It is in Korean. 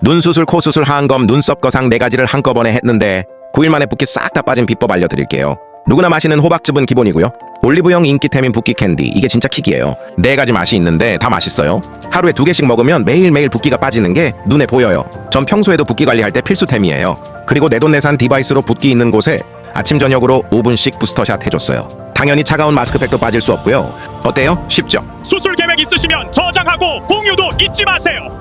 눈 수술, 코 수술, 하안검, 눈썹 거상 4가지를 한꺼번에 했는데 9일 만에 붓기 싹 다 빠진 비법 알려드릴게요. 누구나 마시는 호박즙은 기본이고요. 올리브영 인기템인 붓기 캔디, 이게 진짜 킥이에요. 4가지 맛이 있는데 다 맛있어요. 하루에 2개씩 먹으면 매일매일 붓기가 빠지는 게 눈에 보여요. 전 평소에도 붓기 관리할 때 필수템이에요. 그리고 내돈내산 디바이스로 붓기 있는 곳에 아침 저녁으로 5분씩 부스터샷 해줬어요. 당연히 차가운 마스크팩도 빠질 수 없고요. 어때요? 쉽죠? 수술 계획 있으시면 저장하고 공유도 잊지 마세요.